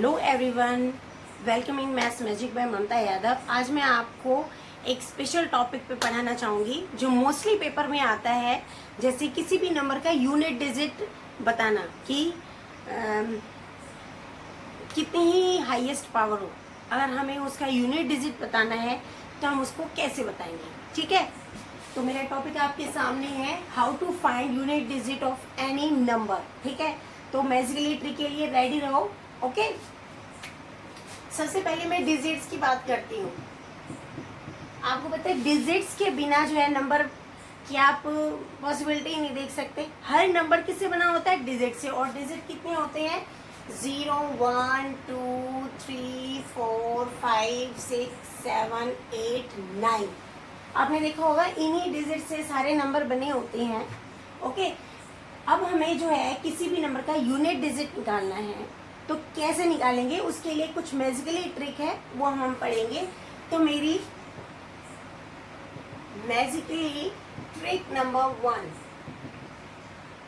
Hello everyone, welcome in maths magic by Mamta Yadav. आज मैं आपको एक स्पेशल टॉपिक पे पढ़ाना चाहूँगी जो मोस्टली पेपर में आता है। जैसे किसी भी नंबर का यूनिट डिजिट बताना कि कितनी ही हाईएस्ट पावर हो, अगर हमें उसका यूनिट डिजिट बताना है तो हम उसको कैसे बताएंगे। ठीक है, तो मेरा टॉपिक आपके सामने है how to find unit digit of any number. ठीक है, तो मैजिकली ट्रिक के लिए रेडी रहो। ओके, सबसे पहले मैं डिजिट्स की बात करती हूँ। आपको पता है डिजिट्स के बिना जो है नंबर की आप पॉसिबिलिटी नहीं देख सकते। हर नंबर किससे बना होता है? डिजिट से। और डिजिट कितने होते हैं? 0 1 2 3 4 5 6 7 8 9। आपने देखा होगा इन्हीं डिजिट से सारे नंबर बने होते हैं। ओके, अब हमें जो है किसी भी नंबर का यूनिट डिजिट निकालना है तो कैसे निकालेंगे, उसके लिए कुछ मैजिकली ट्रिक है, वो हम पढ़ेंगे। तो मेरी मैजिकली ट्रिक नंबर 1,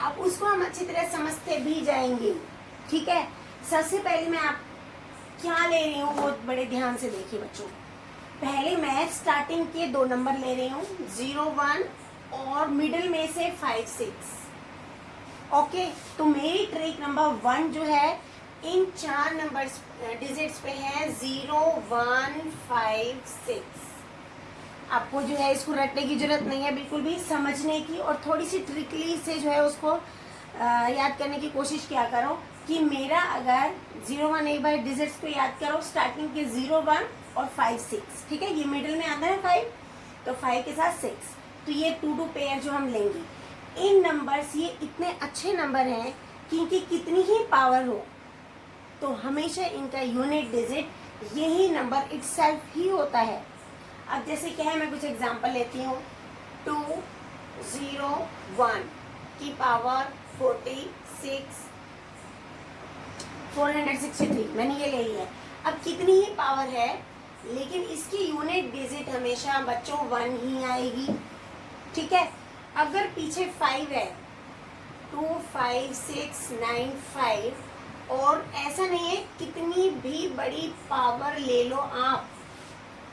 अब उसको हम अच्छी तरह समझते भी जाएंगे। ठीक है, सबसे पहले मैं आप क्या ले रही हूँ वो बड़े ध्यान से देखिए बच्चों। पहले मैं स्टार्टिंग के 2 नंबर ले रही हूँ, 0 1 और मिडिल में से 5 6। ओके, तो मेरी ट्रिक नंबर 1 जो है इन 4 नंबर डिजिट्स पे है 0 1 5 6। आपको जो है इसको रटने की जरूरत नहीं है, बिल्कुल भी समझने की और थोड़ी सी ट्रिकली से जो है उसको याद करने की कोशिश किया करो कि मेरा अगर 0 1 एक बार डिजिट्स को याद करो, स्टार्टिंग के 0 1 और 5 6। ठीक है, ये मिडिल में आता है 5, तो 5 के साथ 6, तो ये 2 2 पेयर जो हम लेंगे। इन नंबर्स ये इतने अच्छे नंबर हैं कि इनकी कितनी ही पावर हो तो हमेशा इनका यूनिट डिजिट यही नंबर इटसेल्फ ही होता है। अब जैसे क्या है, मैं कुछ एग्जांपल लेती हूँ। 2 0 1 की पावर 46 463, मैंने ये ले ली है। अब कितनी ही पावर है लेकिन इसकी यूनिट डिजिट हमेशा बच्चों 1 ही आएगी। ठीक है, अगर पीछे 5 है 2 5 6 9 5, और ऐसा नहीं है कितनी भी बड़ी पावर ले लो आप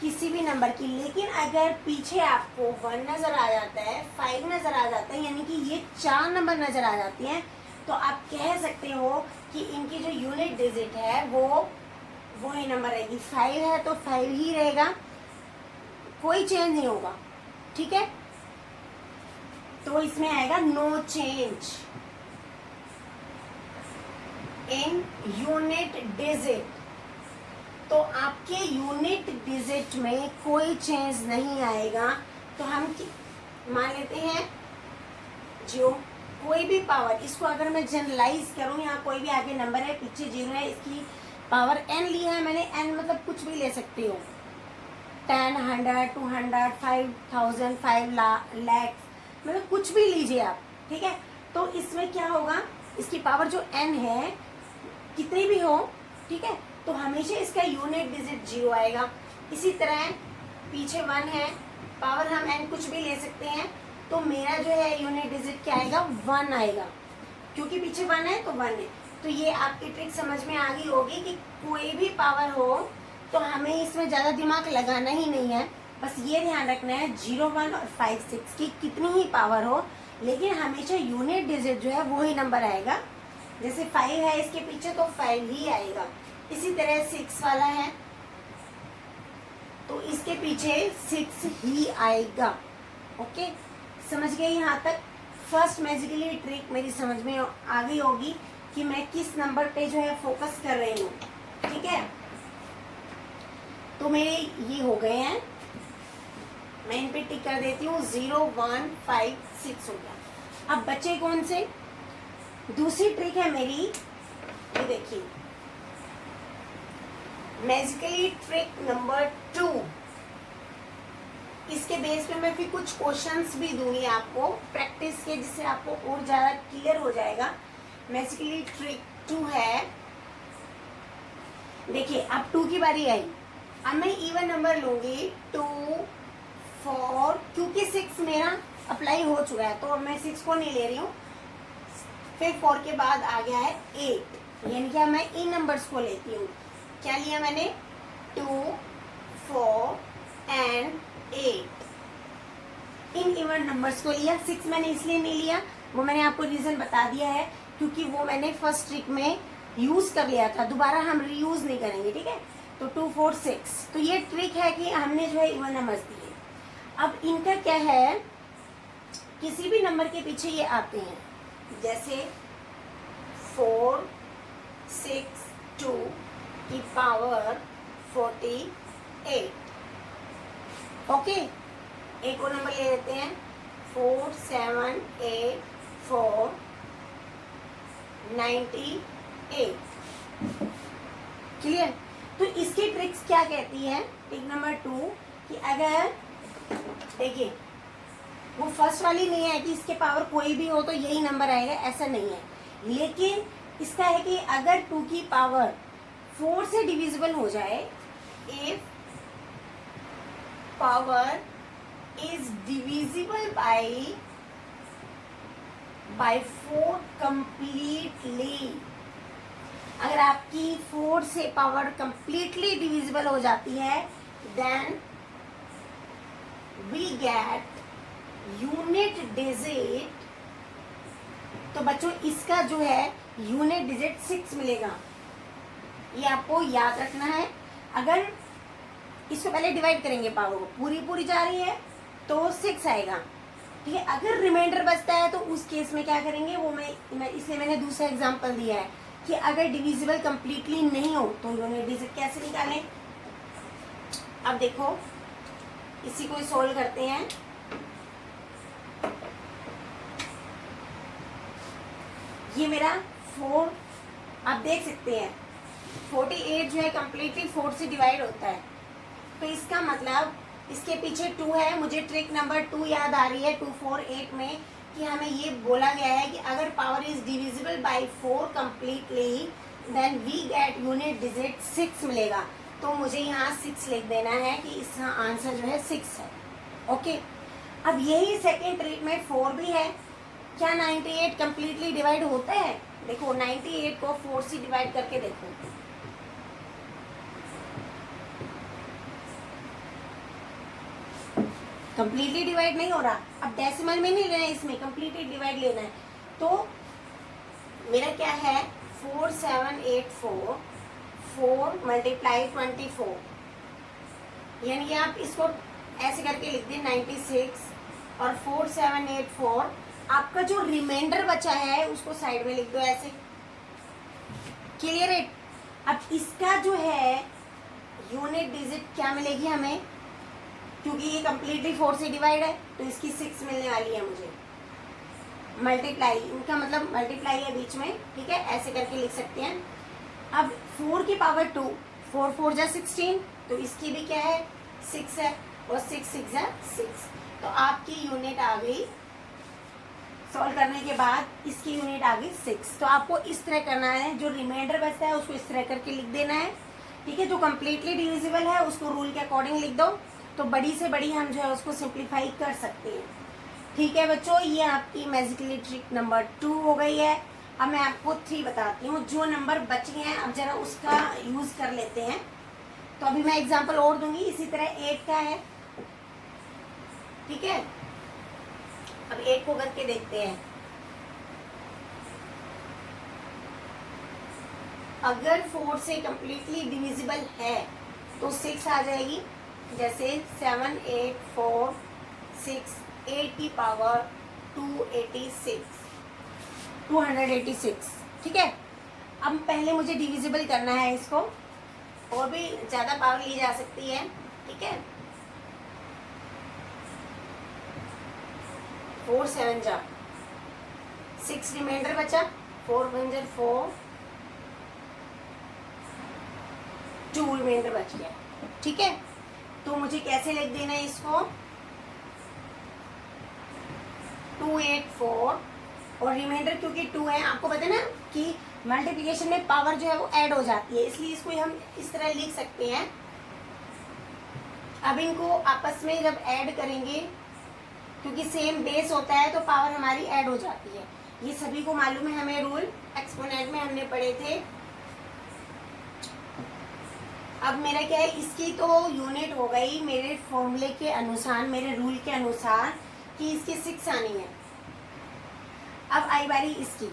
किसी भी नंबर की, लेकिन अगर पीछे आपको 1 नजर आ जाता है, 5 नजर आ जाता है, यानी कि ये 4 नंबर नजर आ जाती हैं, तो आप कह सकते हो कि इनकी जो यूनिट डिजिट है वो ही नंबर रहेगी। 5 है तो 5 ही रहेगा, कोई चेंज नहीं होगा। ठीक है, तो इसमें आएगा no change in unit digit. तो आपके यूनिट डिजिट में कोई चेंज नहीं आएगा। तो हम मान लेते हैं जो कोई भी पावर, इसको अगर मैं जनरलाइज करूं, यहाँ कोई भी आगे नंबर है पीछे 0 है, इसकी पावर n ली है मैंने। n मतलब कुछ भी ले सकते हो, 10 100 200 5000 5 लाख, मतलब कुछ भी लीजिए आप। ठीक है, तो इसमें क्या होगा, इसकी पावर जो n है कितनी भी हो, ठीक है, तो हमेशा इसका यूनिट डिजिट 0 आएगा। इसी तरह पीछे 1 है, पावर हम n कुछ भी ले सकते हैं, तो मेरा जो है यूनिट डिजिट क्या आएगा? 1 आएगा, क्योंकि पीछे 1 है तो 1 है। तो ये आपकी ट्रिक समझ में आ गई होगी कि कोई भी पावर हो तो हमें इसमें ज़्यादा दिमाग लगाना ही नहीं है, बस ये ध्यान रखना है 0 1 और 5 6 की कितनी ही पावर हो, लेकिन हमेशा यूनिट डिजिट जो है वो ही नंबर आएगा। जैसे 5 है इसके पीछे तो 5 ही आएगा। इसी तरह 6 वाला है तो इसके पीछे 6 ही आएगा। ओके, समझ गए यहाँ तक? फर्स्ट मैजिकली ट्रिक मेरी समझ में आ गई होगी कि मैं किस नंबर पे जो है फोकस कर रही हूँ। ठीक है, तो मेरे ये हो गए हैं, मैं इन पे टिक कर देती हूँ। 0 1 5 6 हो गया। अब बच्चे कौन से? दूसरी ट्रिक है मेरी, ये देखिए, मैजिकली ट्रिक नंबर 2। इसके बेस पे मैं फिर कुछ क्वेश्चंस भी दूंगी आपको प्रैक्टिस के, जिससे आपको और ज्यादा क्लियर हो जाएगा। मैजिकली ट्रिक 2 है, देखिए अब 2 की बारी आई। अब मैं इवन नंबर लूंगी 2 4, क्योंकि 6 मेरा अप्लाई हो चुका है तो मैं 6 को नहीं ले रही हूँ। फिर 4 के बाद आ गया है 8, यानी कि मैं इन नंबर्स को लेती हूँ। क्या लिया मैंने? 2, 4 एंड 8 इन इवन नंबर्स को लिया। 6 मैंने इसलिए नहीं लिया, वो मैंने आपको रीजन बता दिया है, क्योंकि वो मैंने फर्स्ट ट्रिक में यूज कर लिया था, दोबारा हम रीयूज नहीं करेंगे, ठीक है। तो 2, 4, 6, तो ये ट्रिक है कि हमने जो है इवन नंबर्स दिए। अब इनका क्या है, किसी भी नंबर के पीछे ये आते हैं, जैसे 4, 6, 2 की पावर 48। ओके, एक और नंबर ले लेते हैं, 4, 7, 8, 4, 98। क्लियर? तो इसकी ट्रिक्स क्या कहती है? ट्रिक नंबर 2 कि अगर देखिए, वो फर्स्ट वाली नहीं है कि इसके पावर कोई भी हो तो यही नंबर आएगा, ऐसा नहीं है। लेकिन इसका है कि अगर 2 की पावर 4 से डिविजिबल हो जाए, if power is divisible by 4 completely, अगर आपकी 4 से पावर कंप्लीटली डिविजिबल हो जाती है, then we get unit digit. तो बच्चों इसका जो है यूनिट डिजिट 6 मिलेगा, ये आपको याद रखना है। अगर इसको पहले डिवाइड करेंगे, पावर को पूरी जा रही है तो 6 आएगा, ठीक है। अगर रिमाइंडर बचता है तो उस केस में क्या करेंगे, वो मैं इसलिए मैंने दूसरा एग्जांपल दिया है कि अगर डिविजिबल कंप्लीटली नहीं हो तो यूनिट डिजिट कैसे निकालें। अब देखो, इसी को सोल्व करते हैं। ये मेरा 4, आप देख सकते हैं 48 जो है कंप्लीटली 4 से डिवाइड होता है, तो इसका मतलब इसके पीछे 2 है। मुझे ट्रिक नंबर 2 याद आ रही है 2, 4, 8 में, कि हमें ये बोला गया है कि अगर power is divisible by 4 completely, then we get unit digit 6 मिलेगा। तो मुझे यहाँ 6 लिख देना है कि इसका आंसर जो है 6 है। ओके, अब यही सेकेंड ट्रिक में 4 भी है। क्या 98 कंप्लीटली डिवाइड होता है? देखो 98 को 4 से डिवाइड करके देखो, कंप्लीटली डिवाइड नहीं हो रहा। अब डेसिमल में नहीं लेना है, इसमें कंप्लीटली डिवाइड लेना है। तो मेरा क्या है, 4, 7, 8, 4, 4 मल्टीप्लाई 24, यानी कि आप इसको ऐसे करके लिख दें 96, और 4, 7, 8, 4, आपका जो रिमाइंडर बचा है उसको साइड में लिख दो ऐसे। क्लियर है? अब इसका जो है यूनिट डिजिट क्या मिलेगी हमें, क्योंकि ये कंप्लीटली 4 से डिवाइड है तो इसकी 6 मिलने वाली है मुझे। मल्टीप्लाई, इनका मतलब मल्टीप्लाई है बीच में, ठीक है, ऐसे करके लिख सकते हैं। अब 4 की पावर 2, 4, 4 जा 16, तो इसकी भी क्या है 6 है, और 6, 6 जा 6, तो आपकी यूनिट आ गई। सॉल्व करने के बाद इसकी यूनिट आ गई 6। तो आपको इस तरह करना है, जो रिमाइंडर बचता है उसको इस तरह करके लिख देना है, ठीक है। जो कंप्लीटली डिविजिबल है उसको रूल के अकॉर्डिंग लिख दो, तो बड़ी से बड़ी हम जो है उसको सिंप्लीफाई कर सकते हैं, ठीक है बच्चों। ये आपकी मैजिकली ट्रिक नंबर 2 हो गई है। अब मैं आपको 3 बताती हूँ, जो नंबर बच गए हैं अब जरा उसका यूज कर लेते हैं। तो अभी मैं एग्जांपल और दूंगी। इसी तरह 8 का है, ठीक है। अब 8 को करके देखते हैं। अगर 4 से कंप्लीटली डिविजिबल है तो 6 आ जाएगी, जैसे 7, 8, 4, 6, 8 की पावर 286, ठीक है। अब पहले मुझे डिविजिबल करना है इसको, और भी ज़्यादा पावर ली जा सकती है, ठीक है। 4, 7 जा 6, रिमाइंडर बचा 4, 1 जा 4, 2 रिमाइंडर बच गया, ठीक है। तो मुझे कैसे लिख देना है इसको, 284, और रिमाइंडर क्योंकि 2 है, आपको पता है ना कि मल्टीप्लिकेशन में पावर जो है वो ऐड हो जाती है, इसलिए इसको हम इस तरह लिख सकते हैं। अब इनको आपस में जब ऐड करेंगे, क्योंकि सेम बेस होता है तो पावर हमारी ऐड हो जाती है, ये सभी को मालूम है हमें रूल, एक्सपोनेंट में हमने पढ़े थे। अब मेरा क्या है, इसकी तो यूनिट हो गई मेरे फॉर्मूले के अनुसार, मेरे रूल के अनुसार कि इसकी 6 आनी है। अब आई बारी इसकी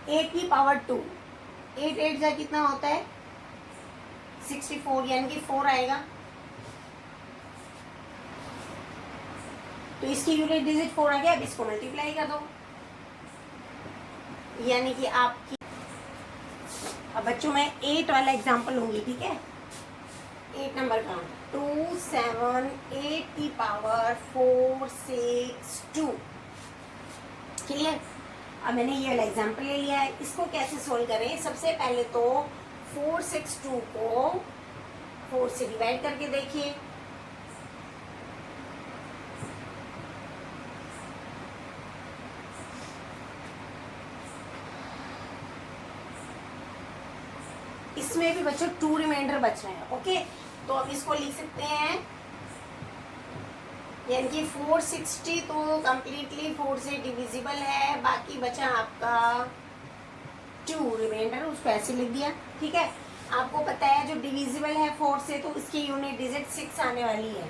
8 की पावर 2, 8 8 जा कितना होता है 64, यानी कि 4 आएगा। तो इसकी यूनिट डिजिट 4 आ गया। अब इसको मल्टीप्लाई कर दो, यानी कि आपकी, अब बच्चों मैं 8 वाला एग्जांपल लूंगी, ठीक है। 8 नंबर का 2 7 8 की पावर 4 6 2, क्लियर। अब मैंने ये वाला एग्जांपल ले लिया है। इसको कैसे सोल्व करें, सबसे पहले तो 4 6 2 को 4 से डिवाइड करके देखिए। इसमें भी बच्चों 2 रिमाइंडर बच रहे हैं, ओके। तो अब इसको लिख सकते हैं, यानी कि 460 तो कम्प्लीटली 4 से डिविजिबल है, बाकी बचा आपका 2 रिमाइंडर, उसको ऐसे लिख दिया, ठीक है। आपको पता है जो डिविजिबल है 4 से तो उसकी यूनिट डिजिट 6 आने वाली है,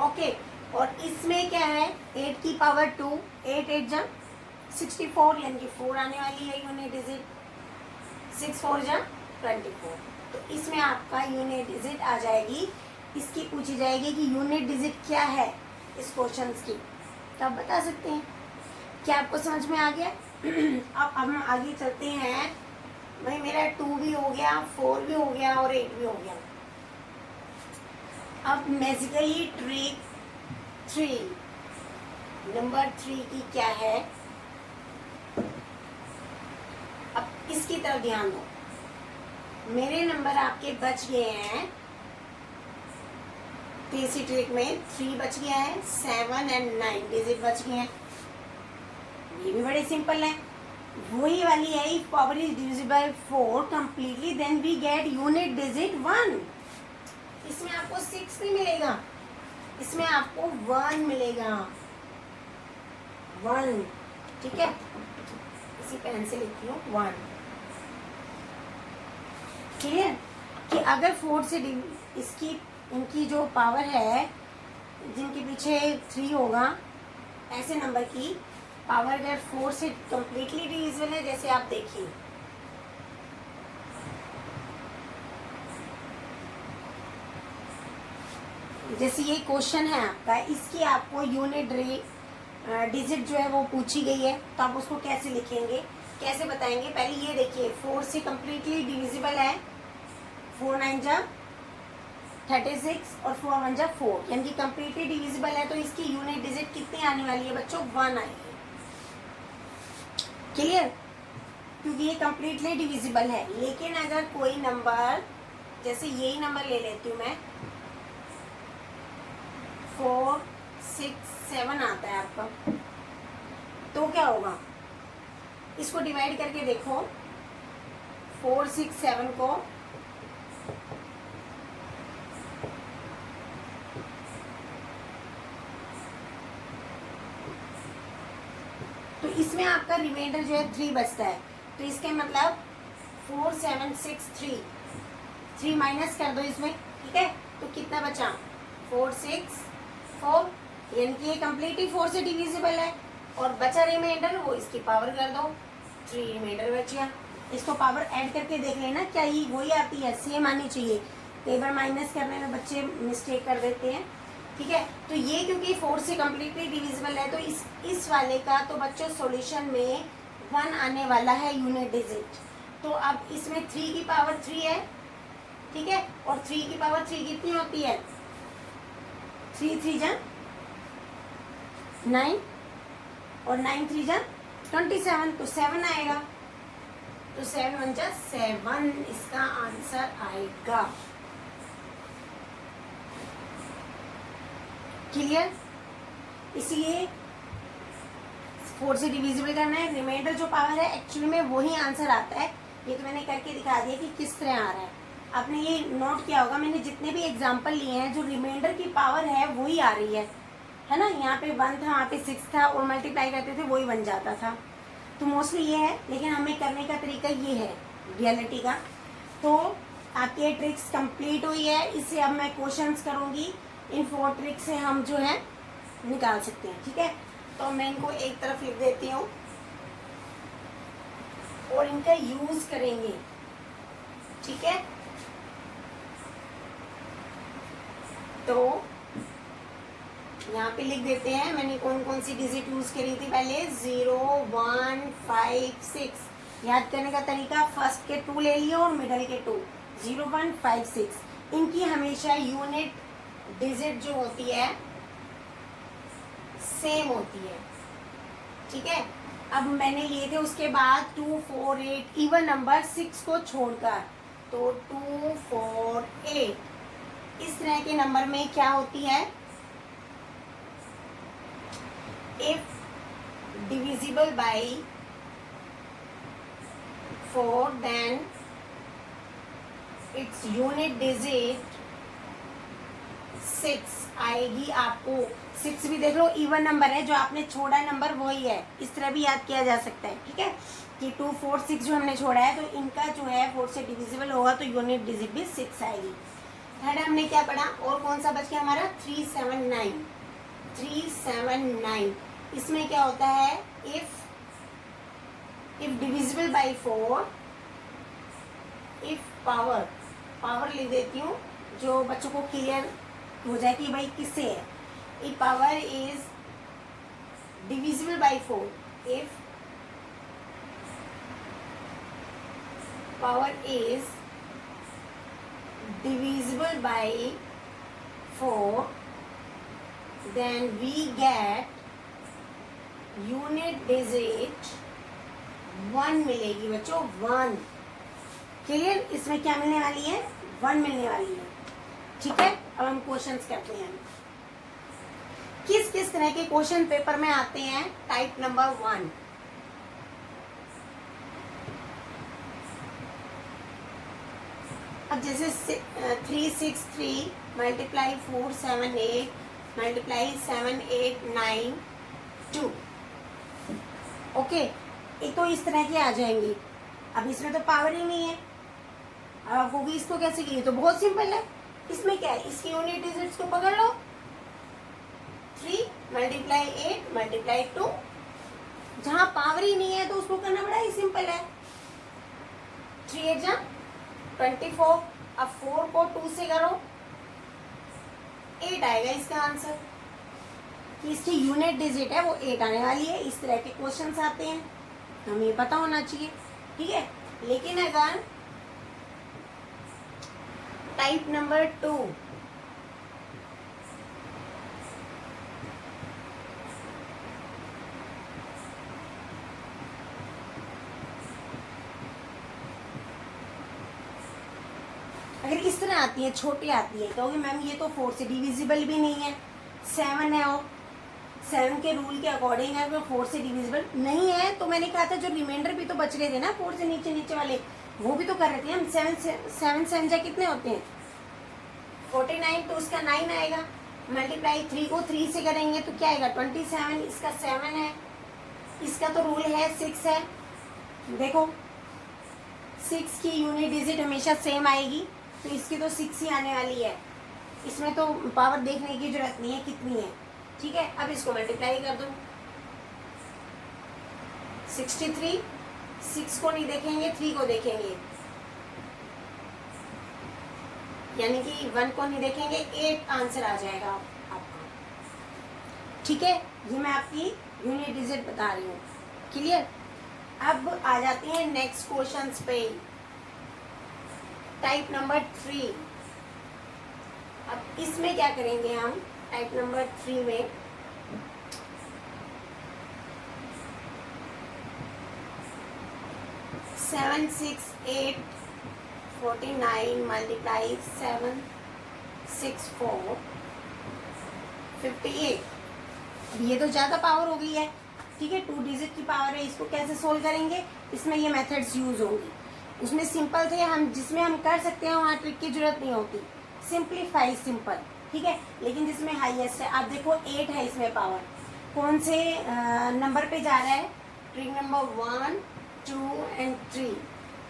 ओके। और इसमें क्या है 8 की पावर 2, 8 8 जा 64, यानी कि 4 आने वाली है यूनिट डिजिट, 6 4 जा 24। तो इसमें आपका यूनिट डिजिट आ जाएगी। इसकी पूछी जाएगी कि यूनिट डिजिट क्या है इस क्वेश्चन की, तो आप बता सकते हैं। क्या आपको समझ में आ गया? अब हम आगे चलते हैं। भाई मेरा 2 भी हो गया, 4 भी हो गया और 8 भी हो गया। अब मैजिकली ट्रिक 3, नंबर 3 की क्या है, अब इसकी तरफ ध्यान दो। मेरे नंबर आपके बच गए हैं, तीसरी ट्रिक में 3 बच गया है, 7 और 9 डिजिट बच गए हैं। ये भी बड़े सिंपल है, वही वाली है। If power is divisible 4 completely then we get unit digit 1। इसमें आपको 6 नहीं मिलेगा, इसमें आपको 1 मिलेगा, 1, ठीक है। इसी पेन से लिखती हूँ 1, क्लियर। कि अगर 4 से इसकी इनकी जो पावर है, जिनके पीछे 3 होगा, ऐसे नंबर की पावर अगर 4 से कंप्लीटली डिविजिबल है, जैसे आप देखिए जैसे ये क्वेश्चन है आपका, इसकी आपको यूनिट डिजिट जो है वो पूछी गई है, तो आप उसको कैसे लिखेंगे, कैसे बताएंगे। पहले ये देखिए 4 से कंप्लीटली डिविजिबल है, 4 9 जा 36 और 4 1 जा 4, यानी कि कंप्लीटली डिविजिबल है। तो इसकी यूनिट डिजिट कितनी आने वाली है बच्चों, 1 आएगी, क्लियर। क्योंकि ये कंप्लीटली डिविजिबल है। लेकिन अगर कोई नंबर, जैसे यही नंबर ले लेती हूँ मैं, 4 6 7 आता है आपका, तो क्या होगा, इसको डिवाइड करके देखो 4 6 7 को, तो इसमें आपका रिमाइंडर जो है 3 बचता है। तो इसके मतलब 4 7 6 3 माइनस कर दो इसमें, ठीक है। तो कितना बचा 4 6 4, यानी कि ये कम्प्लीटली 4 से डिविजिबल है। और बचा रिमाइंडर, वो इसकी पावर कर दो, 3 रिमाइंडर बचा। इसको पावर ऐड करके देख लेना, क्या ये वही आती है, सेम आनी चाहिए। कई बार माइनस करने में बच्चे मिस्टेक कर देते हैं, ठीक है। तो ये क्योंकि 4 से कम्प्लीटली डिविजिबल है, तो इस वाले का तो बच्चों सॉल्यूशन में 1 आने वाला है यूनिट डिजिट। तो अब इसमें 3 की पावर 3 है, ठीक है। और 3 की पावर 3 कितनी होती है, 3 3 जा 9 और 9 3 जा 27, तो 7 आएगा। तो 7 1 जा 7 इसका आंसर आएगा, क्लियर। इसलिए 4 से डिविजिबल करना है, रिमाइंडर जो पावर है एक्चुअली में वही आंसर आता है। ये तो मैंने करके दिखा दिया कि किस तरह आ रहा है। आपने ये नोट किया होगा, मैंने जितने भी एग्जाम्पल लिए हैं, जो रिमाइंडर की पावर है वही आ रही है, है ना, यहाँ पे 1 था, वहाँ पे 6 था, और मल्टीप्लाई करते थे वही बन जाता था। तो मोस्टली ये है, लेकिन हमें करने का तरीका ये है रियलिटी का। तो आपकी ये ट्रिक्स कंप्लीट हुई है। इससे अब मैं क्वेश्चंस करूँगी, इन 4 ट्रिक्स से हम जो है निकाल सकते हैं। ठीक है, तो मैं इनको एक तरफ लिख देती हूँ और इनका यूज करेंगे। ठीक है, तो यहाँ पे लिख देते हैं मैंने कौन कौन सी डिजिट यूज करी थी पहले। 0 1 5 6। याद करने का तरीका, फर्स्ट के 2 ले लिए और मिडल के 2, 0 1 5 6। इनकी हमेशा यूनिट डिजिट जो होती है सेम होती है। ठीक है, अब मैंने लिए थे उसके बाद 2 4 8 इवन नंबर 6 को छोड़कर, तो 2 4 8 इस तरह के नंबर में क्या होती है, if divisible by 4 then its unit digit 6 आएगी। आपको 6 भी देख लो इवन नंबर है, जो आपने छोड़ा नंबर वही है, इस तरह भी याद किया जा सकता है। ठीक है, कि 2 4 6 जो हमने छोड़ा है, तो इनका जो है 4 से डिविजिबल होगा, तो यूनिट डिजिट भी 6 आएगी। थर्ड हमने क्या पढ़ा, और कौन सा बच गया हमारा, 3 7 9। 3 7 9 इसमें क्या होता है, if divisible by 4, if power लिख देती हूँ जो बच्चों को क्लियर हो जाए कि भाई किससे है। If power is divisible by 4, if power is divisible by 4, then we get unit digit 1 मिलेगी बच्चों, 1। क्लियर, इसमें क्या मिलने वाली है, 1 मिलने वाली है। ठीक है, अब हम क्वेश्चंस करते हैं। किस किस तरह के क्वेश्चन पेपर में आते हैं, टाइप नंबर 1। अब जैसे 3 6 3 मल्टीप्लाई 4 7 8 मल्टीप्लाई 7 8 9 2। ओके, एक तो इस तरह के आ जाएंगे। अब इसमें तो पावर ही नहीं है, अब आपको भी इसको कैसे की, तो बहुत सिंपल है। इसमें क्या है, इसकी यूनिट डिजिट्स को पकड़ लो, 3 मल्टीप्लाई 8 मल्टीप्लाई 2। जहां पावर ही नहीं है तो उसको करना बड़ा ही सिंपल है, 3 8 जा 24। अब 4 को 2 से करो, 8 आएगा इसका आंसर। इसकी यूनिट डिजिट है वो 8 आने वाली है। इस तरह के क्वेश्चंस आते हैं, हमें ये पता होना चाहिए। ठीक है, लेकिन अगर टाइप नंबर 2, अगर इस तरह आती है, छोटी आती है, कहोगे मैम ये तो 4 से डिविजिबल भी नहीं है, 7 है, और 7 के रूल के अकॉर्डिंग है, अगर 4 से डिविजिबल नहीं है, तो मैंने कहा था जो रिमाइंडर भी तो बच रहे थे ना 4 से नीचे नीचे वाले, वो भी तो कर रहे थे हम। 7 7 जा कितने होते हैं, 49, तो उसका 9 आएगा। मल्टीप्लाई 3 को 3 से करेंगे तो क्या आएगा, 27। इसका 7 है, इसका तो रूल है 6 है। देखो 6 की यूनिट डिजिट हमेशा सेम आएगी, तो इसकी तो 6 ही आने वाली है। इसमें तो पावर देखने की जरूरत नहीं है कितनी है। ठीक है, अब इसको मल्टीप्लाई कर दो, 63। 6 को नहीं देखेंगे, 3 को देखेंगे, यानी कि 1 को नहीं देखेंगे, 8 आंसर आ जाएगा आपका। ठीक है, ये मैं आपकी यूनिट डिजिट बता रही हूँ। क्लियर, अब आ जाते हैं नेक्स्ट क्वेश्चंस पे, टाइप नंबर 3। अब इसमें क्या करेंगे हम, टाइप नंबर 3 में सेवन 6 8 49 मल्टीप्लाई 7 6 4 58। ये तो ज़्यादा पावर हो गई है। ठीक है, 2 डिजिट की पावर है, इसको कैसे सोल्व करेंगे, इसमें ये मेथड्स यूज होंगी। उसमें सिंपल थे हम, जिसमें हम कर सकते हैं वहाँ ट्रिक की जरूरत नहीं होती। सिंपलीफाई सिंपल, ठीक है, लेकिन जिसमें हाईएस्ट है, आप देखो 8 है इसमें पावर, कौन से नंबर पे जा रहा है, ट्रिक नंबर 1, 2 एंड 3।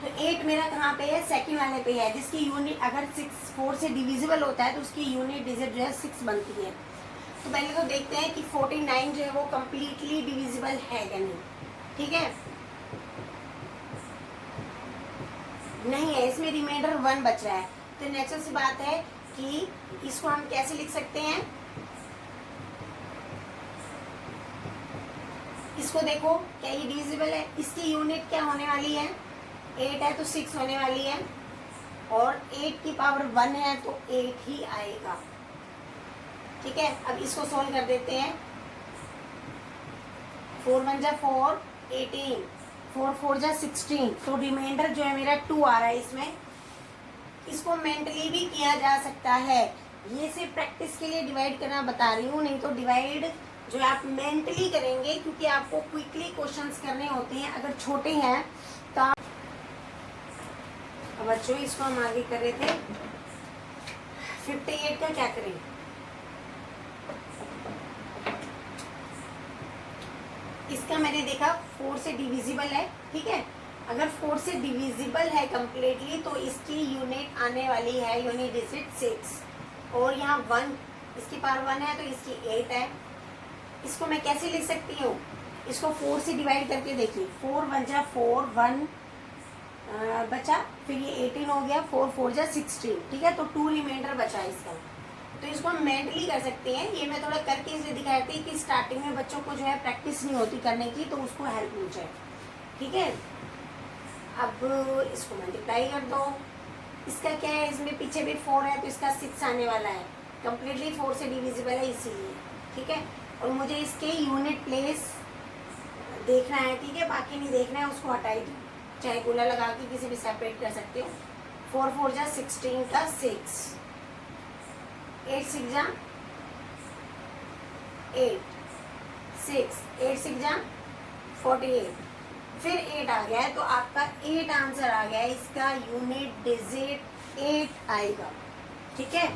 तो 8 मेरा कहाँ पे है, सेकंड वाले पे है, जिसकी यूनिट अगर 6 4 से डिविजिबल होता है तो उसकी यूनिट डिजिट जो है 6 बनती है। तो पहले तो देखते हैं कि 49 जो है वो कम्प्लीटली डिविजिबल है या नहीं। ठीक है, नहीं है, इसमें रिमाइंडर 1 बच रहा है। तो नेक्स्ट सी बात है कि इसको हम कैसे लिख सकते हैं, इसको देखो क्या ये डिविजिबल है, इसकी यूनिट क्या होने वाली है, 8 है तो 6 होने वाली है, और 8 की पावर 1 है तो 8 ही आएगा। ठीक है, अब इसको सोल्व कर देते हैं। 4 1 जा 4, 18, 4 4 जा 16, तो रिमाइंडर जो है मेरा 2 आ रहा है इसमें। इसको मेंटली भी किया जा सकता है, ये सिर्फ प्रैक्टिस के लिए डिवाइड करना बता रही हूँ, नहीं तो डिवाइड जो आप मेंटली करेंगे, क्योंकि आपको क्विकली क्वेश्चंस करने होते हैं अगर छोटे हैं तो आप। अब बच्चों इसको हम आगे कर रहे थे, 58 का क्या करें, इसका मैंने देखा 4 से डिविजिबल है। ठीक है, अगर 4 से डिविजिबल है कम्प्लीटली तो इसकी यूनिट आने वाली है, यूनिट डिजिट 6, और यहाँ 1, इसकी पावर 1 है तो इसकी 8 है। इसको मैं कैसे लिख सकती हूँ, इसको 4 से डिवाइड करके देखिए, 4 1 जा 4, 1 बचा, फिर ये 18 हो गया, 4 4 जा 16। ठीक है, तो 2 रिमाइंडर बचा इसका। तो इसको हम मेंटली कर सकते हैं, ये मैं थोड़ा करके इसलिए दिखाई थी कि स्टार्टिंग में बच्चों को जो है प्रैक्टिस नहीं होती करने की, तो उसको हेल्प मिल जाए। ठीक है, अब इसको मल्टीप्लाई कर दो, इसका क्या है, इसमें पीछे भी 4 है तो इसका 6 आने वाला है, कम्प्लीटली 4 से डिविजिबल है इसीलिए। ठीक है, और मुझे इसके यूनिट प्लेस देखना है। ठीक है, बाकी नहीं देखना है, उसको हटाई दो, चाहे गोला लगा के किसी भी सेपरेट कर सकते हो। 4 4 जा 16 का 6, 8 6 जा 8, 6 8 6 जा 48, फिर 8 आ गया है, तो आपका 8 आंसर आ गया है, इसका यूनिट डिजिट 8 आएगा। ठीक है,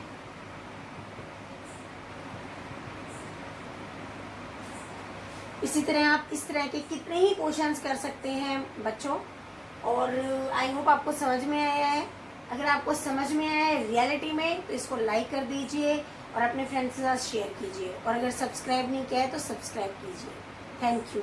इसी तरह आप इस तरह के कितने ही क्वेश्चंस कर सकते हैं बच्चों, और आई होप आपको समझ में आया है। अगर आपको समझ में आया है रियलिटी में तो इसको लाइक कर दीजिए और अपने फ्रेंड्स के साथ शेयर कीजिए, और अगर सब्सक्राइब नहीं किया है तो सब्सक्राइब कीजिए। Thank you.